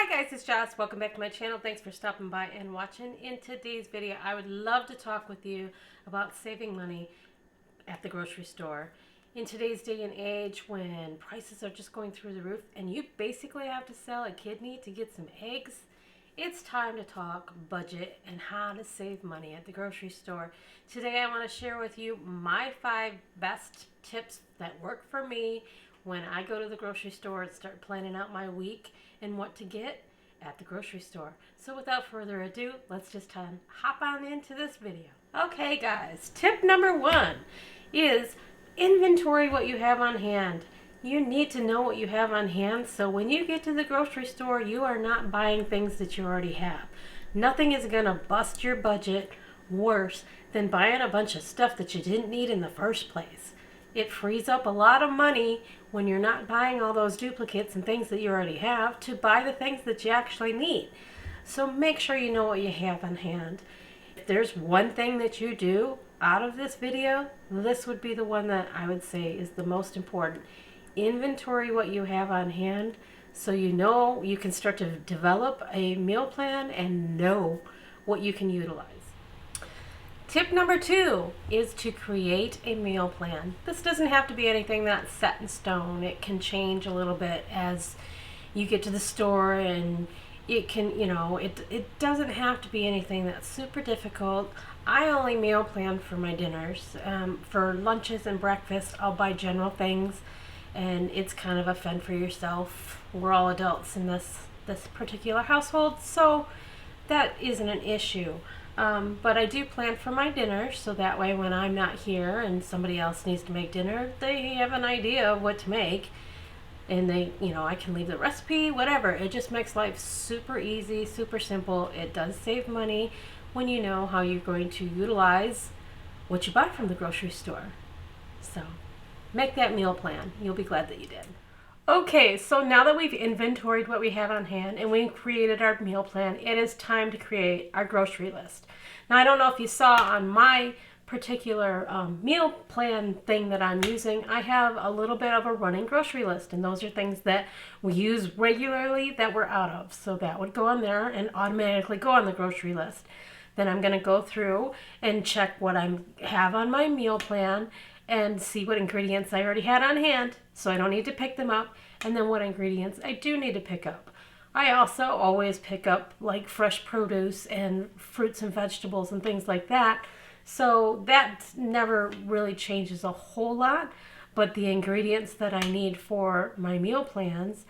Hi guys, it's Joss. Welcome back to my channel. Thanks for stopping by and watching. In today's video, I would love to talk with you about saving money at the grocery store. In today's day and age when prices are just going through the roof and you basically have to sell a kidney to get some eggs, it's time to talk budget and how to save money at the grocery store. Today I want to share with you my 5 best tips that work for me when I go to the grocery store and start planning out my week and what to get at the grocery store. So without further ado, let's just hop on into this video. Okay guys, tip number 1 is inventory what you have on hand. You need to know what you have on hand so when you get to the grocery store, you are not buying things that you already have. Nothing is going to bust your budget worse than buying a bunch of stuff that you didn't need in the first place. It frees up a lot of money when you're not buying all those duplicates and things that you already have to buy the things that you actually need. So make sure you know what you have on hand. If there's one thing that you do out of this video, this would be the one that I would say is the most important. Inventory what you have on hand so you know you can start to develop a meal plan and know what you can utilize. Tip number 2 is to create a meal plan. This doesn't have to be anything that's set in stone. It can change a little bit as you get to the store, and it can, it doesn't have to be anything that's super difficult. I only meal plan for my dinners. For lunches and breakfast, I'll buy general things, and it's kind of a fend for yourself. We're all adults in this particular household, so that isn't an issue. But I do plan for my dinner, so that way when I'm not here and somebody else needs to make dinner, they have an idea of what to make, and I can leave the recipe, whatever. It just makes life super easy, super simple. It does save money when you know how you're going to utilize what you buy from the grocery store. So make that meal plan. You'll be glad that you did. Okay, so now that we've inventoried what we have on hand and we've created our meal plan, it is time to create our grocery list. Now, I don't know if you saw on my particular meal plan thing that I'm using, I have a little bit of a running grocery list, and those are things that we use regularly that we're out of. So that would go on there and automatically go on the grocery list. Then I'm going to go through and check what I have on my meal plan and see what ingredients I already had on hand, so I don't need to pick them up, and then what ingredients I do need to pick up. I also always pick up like fresh produce and fruits and vegetables and things like that, so that never really changes a whole lot, but the ingredients that I need for my meal plans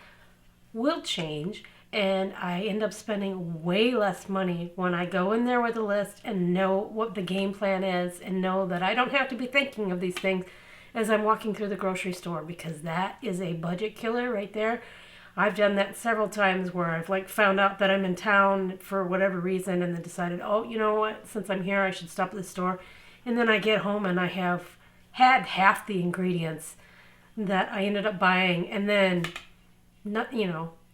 will change, and I end up spending way less money when I go in there with a list and know what the game plan is and know that I don't have to be thinking of these things as I'm walking through the grocery store, because that is a budget killer right there. I've done that several times where I've found out that I'm in town for whatever reason and then decided, oh, you know what, since I'm here I should stop at the store. And then I get home and I have had half the ingredients that I ended up buying, and then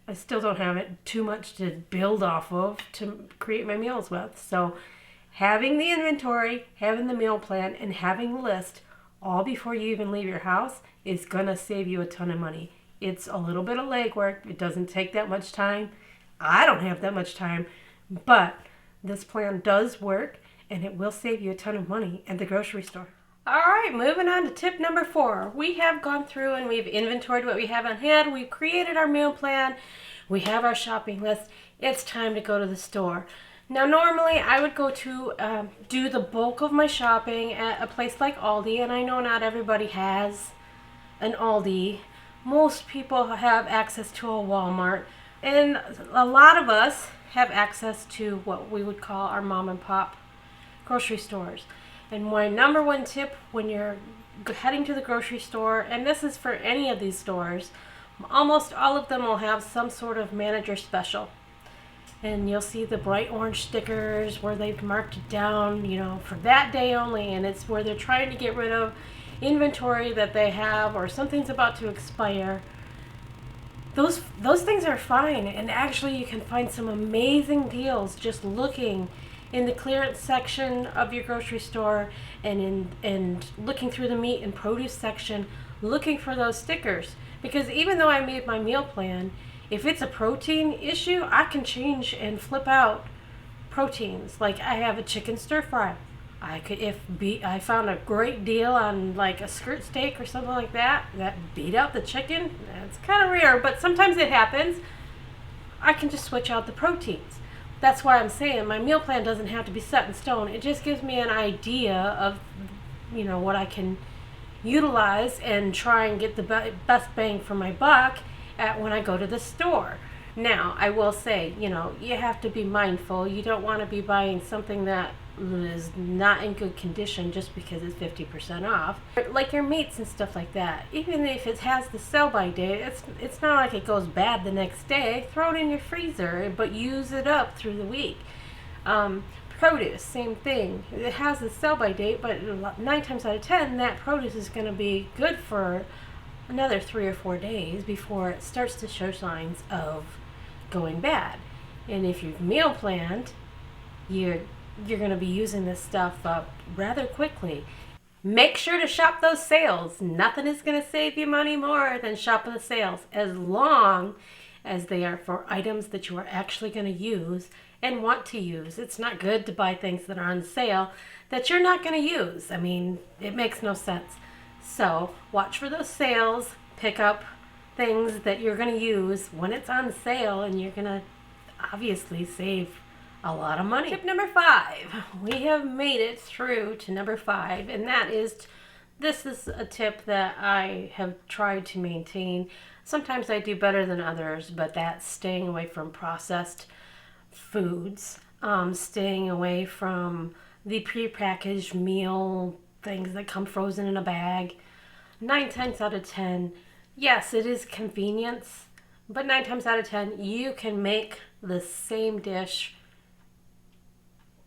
I still don't have it too much to build off of to create my meals with. So having the inventory, having the meal plan, and having the list all before you even leave your house is going to save you a ton of money. It's a little bit of legwork. It doesn't take that much time. I don't have that much time, but this plan does work, and it will save you a ton of money at the grocery store. All right, moving on to tip number 4. We have gone through and we've inventoried what we have on hand. We've created our meal plan. We have our shopping list. It's time to go to the store. Now, normally I would go to do the bulk of my shopping at a place like Aldi, and I know not everybody has an Aldi. Most people have access to a Walmart, and a lot of us have access to what we would call our mom and pop grocery stores. And my number 1 tip when you're heading to the grocery store, and this is for any of these stores, almost all of them will have some sort of manager special. And you'll see the bright orange stickers where they've marked it down, for that day only, and it's where they're trying to get rid of inventory that they have or something's about to expire. Those things are fine, and actually you can find some amazing deals just looking in the clearance section of your grocery store and looking through the meat and produce section, looking for those stickers. Because even though I made my meal plan, If it's a protein issue, I can change and flip out proteins. Like I have a chicken stir fry. I found a great deal on like a skirt steak or something like that beat out the chicken. It's kind of rare, but sometimes it happens. I can just switch out the proteins. That's why I'm saying my meal plan doesn't have to be set in stone. It just gives me an idea of, what I can utilize and try and get the best bang for my buck when I go to the store. Now, I will say, you have to be mindful. You don't want to be buying something that is not in good condition just because it's 50% off. Like your meats and stuff like that. Even if it has the sell-by date, it's not like it goes bad the next day. Throw it in your freezer, but use it up through the week. Produce, same thing. It has the sell-by date, but 9 times out of 10, that produce is going to be good for another 3 or 4 days before it starts to show signs of going bad. And if you've meal planned, you're going to be using this stuff up rather quickly. Make sure to shop those sales. Nothing is going to save you money more than shopping the sales, as long as they are for items that you are actually going to use and want to use. It's not good to buy things that are on sale that you're not going to use. I mean, it makes no sense. So watch for those sales, pick up things that you're going to use when it's on sale, and you're going to obviously save a lot of money. Tip number 5. We have made it through to number 5, and this is a tip that I have tried to maintain. Sometimes I do better than others, but that's staying away from processed foods, staying away from the prepackaged meal things that come frozen in a bag. 9 times out of 10, yes, it is convenience, but 9 times out of 10, you can make the same dish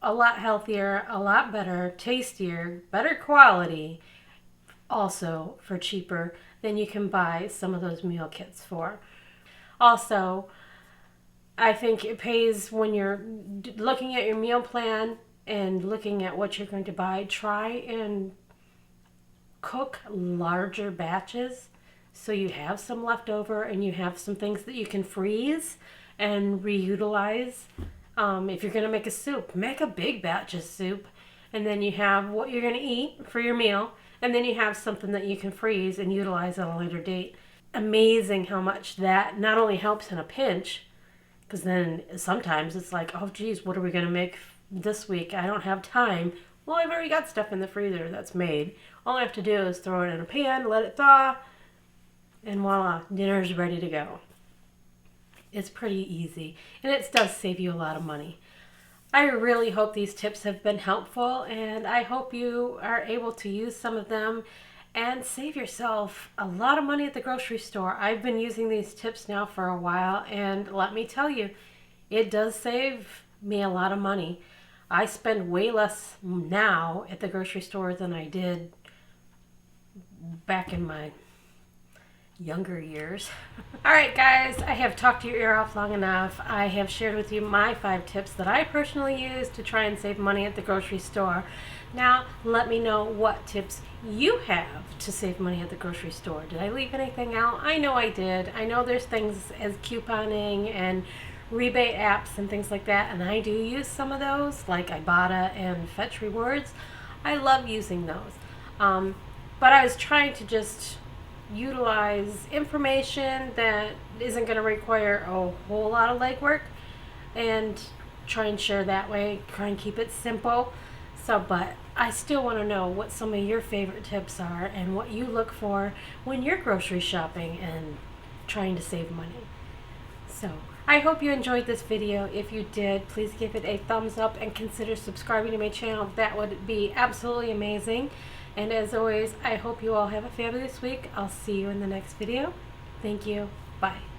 a lot healthier, a lot better, tastier, better quality, also for cheaper than you can buy some of those meal kits for. Also, I think it pays when you're looking at your meal plan and looking at what you're going to buy. Try and cook larger batches so you have some left over and you have some things that you can freeze and reutilize. If you're going to make a soup, make a big batch of soup, and then you have what you're going to eat for your meal, and then you have something that you can freeze and utilize at a later date. Amazing how much that not only helps in a pinch, because then sometimes it's like, oh geez, what are we going to make this week? I don't have time. Well, I've already got stuff in the freezer that's made. All I have to do is throw it in a pan, let it thaw, and voila, dinner's ready to go. It's pretty easy, and it does save you a lot of money. I really hope these tips have been helpful, and I hope you are able to use some of them and save yourself a lot of money at the grocery store. I've been using these tips now for a while, and let me tell you, it does save me a lot of money. I spend way less now at the grocery store than I did back in my younger years. All right, guys, I have talked your ear off long enough. I have shared with you my 5 tips that I personally use to try and save money at the grocery store. Now, let me know what tips you have to save money at the grocery store. Did I leave anything out? I know I did. I know there's things as couponing and rebate apps and things like that, and I do use some of those, like Ibotta and Fetch Rewards. I love using those. But I was trying to just utilize information that isn't going to require a whole lot of legwork and try and share that way, try and keep it simple. But I still want to know what some of your favorite tips are and what you look for when you're grocery shopping and trying to save money. So I hope you enjoyed this video. If you did, please give it a thumbs up and consider subscribing to my channel. That would be absolutely amazing. And as always, I hope you all have a fabulous week. I'll see you in the next video. Thank you. Bye.